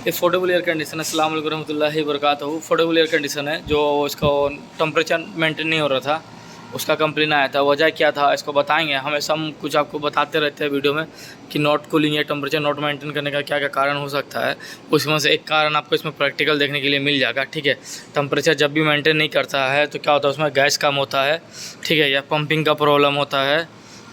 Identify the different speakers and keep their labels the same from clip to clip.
Speaker 1: Affordable air condition, अस्सलाम वालेकुम रहमतुल्लाहि वबरकातुहू। अफोर्डेबल एयर कंडीशन है जो इसका टेम्परेचर मेंटेन नहीं हो रहा था, उसका कंप्लेन आया था। वजह क्या था इसको बताएंगे। हमेशा हम कुछ आपको बताते रहते हैं वीडियो में कि नॉट कूलिंग या टेम्परेचर नॉट मेंटेन करने का क्या क्या कारण हो सकता है। उसमें से एक कारण आपको इसमें प्रैक्टिकल देखने के लिए मिल जाएगा। ठीक है, टेम्परेचर जब भी मेंटेन नहीं करता है तो क्या होता है, उसमें गैस कम होता है। ठीक है, या पंपिंग का प्रॉब्लम होता है।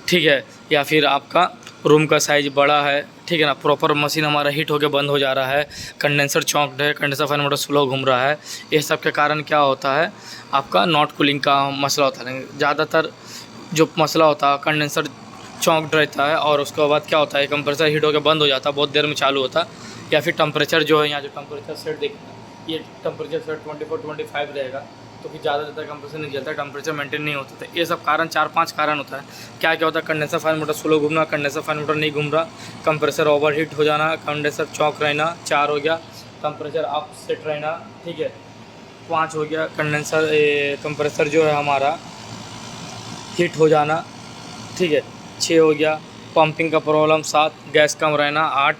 Speaker 1: ठीक है, या फिर आपका रूम का साइज़ बड़ा है। ठीक है ना, प्रॉपर मशीन हमारा हीट होकर बंद हो जा रहा है, कंडेंसर चौंक्ड है, कंडेंसर फैन मोटर स्लो घूम रहा है। ये सब के कारण क्या होता है, आपका नॉट कूलिंग का मसला होता है। ज़्यादातर जो मसला होता है, कंडेंसर चौंक्ड रहता है और उसके बाद क्या होता है, कंप्रेसर हीट होकर बंद हो जाता है, बहुत देर में चालू होता है। या फिर टेम्परेचर जो है, यहाँ जो टेम्परेचर सेट देखना, ये टेम्परेचर सेट 24-25 रहेगा, तो फिर ज़्यादा कंप्रेसर नहीं चलता, टेम्परेचर मेंटेन नहीं होता। तो ये सब कारण 4-5 कारण होता है। क्या क्या होता है, कंडेंसर फैन मोटर स्लो घूमना, कंडेंसर फैन मोटर नहीं घूम रहा, कंप्रेसर ओवर हीट हो जाना, कंडेंसर चौक रहना, 4 हो गया, कंप्रेसर अप सेट रहना। ठीक है, 5 हो गया, कंप्रेसर जो है हमारा हीट हो जाना। ठीक है, 6 हो गया, पंपिंग का प्रॉब्लम 7, गैस कम रहना 8।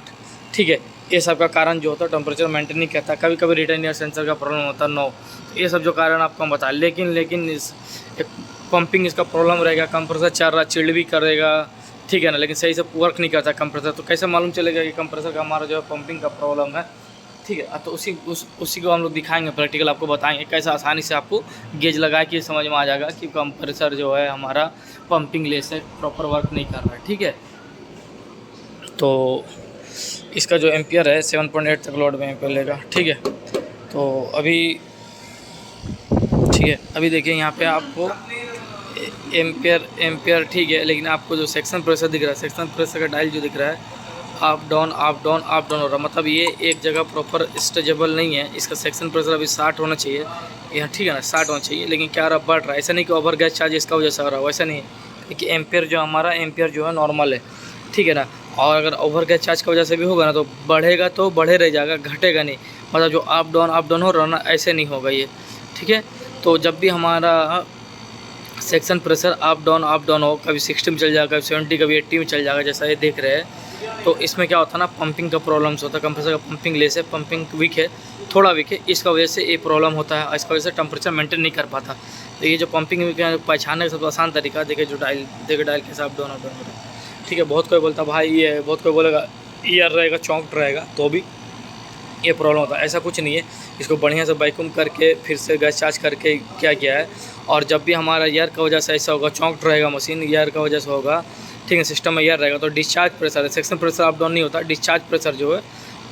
Speaker 1: ठीक है, ये सब का कारण जो होता है टेम्परेचर मेंटेन नहीं करता। कभी कभी रिटर्न एयर सेंसर का प्रॉब्लम होता है 9। ये सब जो कारण आपको हम बताएं, लेकिन इस एक पंपिंग इसका प्रॉब्लम रहेगा, कंप्रेसर चल रहा चिल्ड भी करेगा। ठीक है ना, लेकिन सही से वर्क नहीं करता कंप्रेसर, तो कैसे मालूम चलेगा कि कंप्रेसर का हमारा जो है पंपिंग का प्रॉब्लम है। ठीक है, तो उसी को हम लोग दिखाएंगे, प्रैक्टिकल आपको बताएंगे कैसे आसानी से आपको गेज लगा के समझ में आ जाएगा कि कंप्रेसर जो है हमारा पंपिंग लेस है, प्रॉपर वर्क नहीं कर रहा है। ठीक है, तो इसका जो एम्पियर है 7.8 तक लोड में एम्पियर लेगा। ठीक है, तो अभी ठीक है, अभी देखिए यहाँ पे आपको एम्पियर ठीक है, लेकिन आपको जो सेक्शन प्रेशर दिख रहा है, सेक्शन प्रेशर का डायल जो दिख रहा है, up down up down up down हो रहा है। मतलब ये एक जगह प्रॉपर स्टेबल नहीं है। इसका सेक्शन प्रेशर अभी 60 होना चाहिए यहाँ। ठीक है ना, 60 होना चाहिए, लेकिन क्या रहा, बढ़ रहा है। ऐसा नहीं कि ओवर गैस चार्ज इसका वजह से हो रहा है, वैसा नहीं है। क्योंकि एम्पियर जो हमारा एम्पियर जो है नॉर्मल है। ठीक है ना, और अगर ओवर गैस चार्ज की वजह से भी होगा ना तो बढ़ेगा, तो बढ़े रह जाएगा, घटेगा नहीं। मतलब जो अप डाउन हो रहा है ना, ऐसे नहीं होगा ये। ठीक है, तो जब भी हमारा सेक्शन प्रेशर अप डाउन हो, कभी 60 में चल जाएगा, कभी 70, कभी 80 में चल जाएगा, जैसा ये देख रहे हैं, तो इसमें क्या होता है ना, पंपिंग का प्रॉब्लम्स होता है। कंप्रेसर का पंपिंग लेस है, पंपिंग वीक है, थोड़ा वीक है, इसका वजह से ये प्रॉब्लम होता है। इसका वजह से टेम्परेचर मेंटेन नहीं कर पाता। तो ये जो पंपिंग वीक है, पहचानने का सबसे आसान तरीका देखिए, जो डायल कैसे अप डाउन हो रहा है। ठीक है, बहुत कोई बोलता भाई ये, बहुत कोई बोलेगा ईयर रहेगा, चौंक रहेगा, तो भी ये प्रॉब्लम होता है। ऐसा कुछ नहीं है, इसको बढ़िया से वैक्यूम करके फिर से गैस चार्ज करके क्या किया है। और जब भी हमारा एयर का वजह से ऐसा होगा, चौंक रहेगा मशीन, एयर का वजह से होगा। ठीक है, सिस्टम में एयर रहेगा तो डिस्चार्ज प्रेशर है, सेक्शन प्रेशर अप डाउन नहीं होता। डिस्चार्ज प्रेशर जो है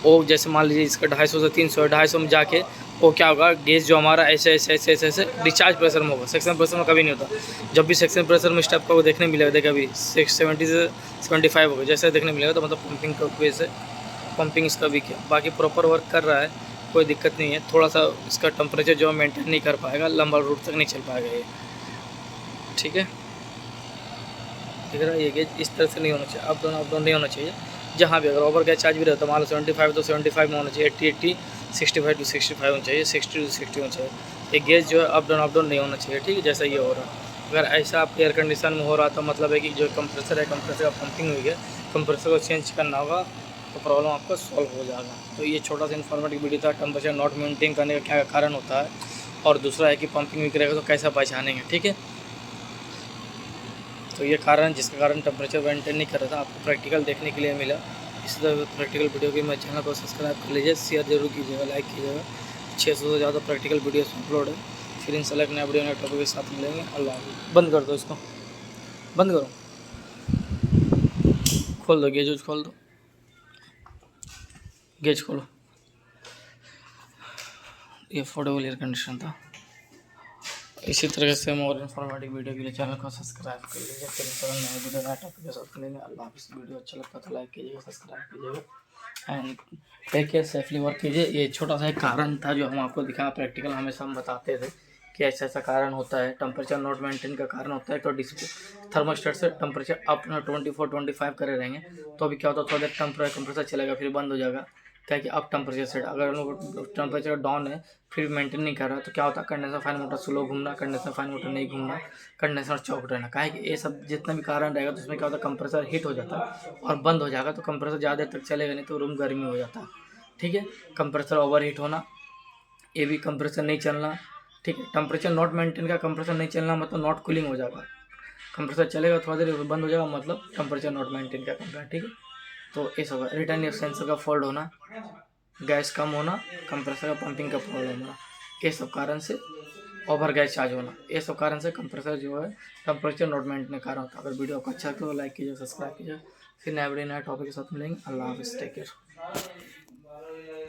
Speaker 1: वो, जैसे मान लीजिए इसका 250 से 300 है, 250 में जाके वो क्या होगा, गैस जो हमारा ऐसे डिस्चार्ज प्रेशर में होगा, सेक्शन प्रेशर में कभी नहीं होता। जब भी सेक्शन प्रेशर में स्टेप को देखने मिलेगा, देखा अभी 70 से 75 होगा, जैसे देखने मिलेगा, तो मतलब पंपिंग का वजह से पंपिंग इसका वीक है। बाकी प्रॉपर वर्क कर रहा है, कोई दिक्कत नहीं है। थोड़ा सा इसका टेम्परेचर जो है मेंटेन नहीं कर पाएगा, लंबा रूट तक नहीं चल पाएगा ये। ठीक है, दिख रहा है ये गेज इस तरह से नहीं होना चाहिए, अप डाउन नहीं होना चाहिए। जहाँ भी अगर ओवर गैस चार्ज भी रहता है, मान लो 75 तो 75 में होना चाहिए, 80 65 to 65 होना चाहिए, 60 to 60 होना चाहिए। ये गेज जो है अप डाउन नहीं होना चाहिए। ठीक है, जैसा ये हो रहा है। अगर ऐसा आप एयर कंडीशन में हो रहा तो मतलब है कि जो कंप्रेसर है, कंप्रेसर का पंपिंग हुई है, कंप्रेसर को चेंज करना होगा, तो प्रॉब्लम आपका सॉल्व हो जाएगा। तो ये छोटा सा इन्फॉर्मेटिव वीडियो था, टेम्परेचर नॉट मेंटेन करने का क्या कारण होता है, और दूसरा है कि पंपिंग वीक रहेगा तो कैसा पहचानेंगे। ठीक है, तो ये कारण जिसके कारण टेम्परेचर मेंटेन नहीं कर रहा था, आपको प्रैक्टिकल देखने के लिए मिला। इसी तरह प्रैक्टिकल वीडियो के मेरे चैनल को सब्सक्राइब कर लीजिए, शेयर जरूर कीजिएगा, लाइक कीजिएगा। 600 से ज़्यादा प्रैक्टिकल वीडियोस अपलोड है। फिर इन सेलेक्ट नया वीडियो नए टॉपिक के साथ मिलेंगे। अल्लाह हाफ़िज़। बंद कर दो इसको, बंद करो, खोल दो गेज खोल दो, गेज खोलो। ये अफोर्डेबल एयर कंडीशन था। इसी तरह से और इन्फॉर्मेटिव वीडियो के लिए चैनल को सब्सक्राइब कर लीजिए। फिर नया वीडियो नया टॉपिक के साथ मिलेंगे। अल्लाह हाफ़िज़। वीडियो अच्छा लगता तो लाइक कीजिएगा, सब्सक्राइब कीजिएगा and take care, safely work कीजिए। ये छोटा सा एक कारण था जो हम आपको दिखा, प्रैक्टिकल हमेशा हम बताते थे कि ऐसा ऐसा कारण होता है। टेम्परेचर नॉट मेंटेन का कारण होता है, तो डिस्प्ले थर्मोस्टेट से टेम्परेचर अप 24-25 करे रहेंगे, तो अभी क्या होता है, थोड़ा देर कंप्रेसर चलेगा, फिर बंद हो जाएगा। क्या कि अब टेम्परेचर सेट, अगर टेम्परेचर डाउन है फिर मेंटेन नहीं कर रहा, तो क्या होता है, कंडेंसर फैन मोटर स्लो घूमना, कंडेंसर फैन मोटर नहीं घूमना, कंडेंसर चौक रहना। क्या है कि ये सब जितना भी कारण रहेगा, तो उसमें क्या होता है, कंप्रेसर हीट हो जाता है और बंद हो जाएगा, तो कंप्रेसर ज़्यादा देर तक चलेगा नहीं, तो रूम गर्मी हो जाता है। ठीक है। कंप्रेसर ओवरहीट होना, ये भी कंप्रेसर नहीं चलना, ठीक है। टेम्परेचर नॉट मेंटेन का कंप्रेसर नहीं चलना मतलब नॉट कूलिंग हो जाएगा, कंप्रेसर चलेगा थोड़ा देर बंद हो जाएगा मतलब टेम्परेचर नॉट मेंटेन का कंप्रेसर, ठीक है। तो ये सब रिटर्न सेंसर का फॉल्ट होना, गैस कम होना, कंप्रेसर का पंपिंग का प्रॉब्लम होना, ये सब कारण से ओवर गैस चार्ज होना, ये सब कारण से कंप्रेसर जो है टेम्परेचर नॉट मेंटेन के कारण होता है। अगर वीडियो आपको अच्छा लगे तो लाइक कीजिए, सब्सक्राइब कीजिए। फिर नया वीडियो नया टॉपिक के साथ मिलेंगे। अल्लाह हाफिज़, टेक केयर।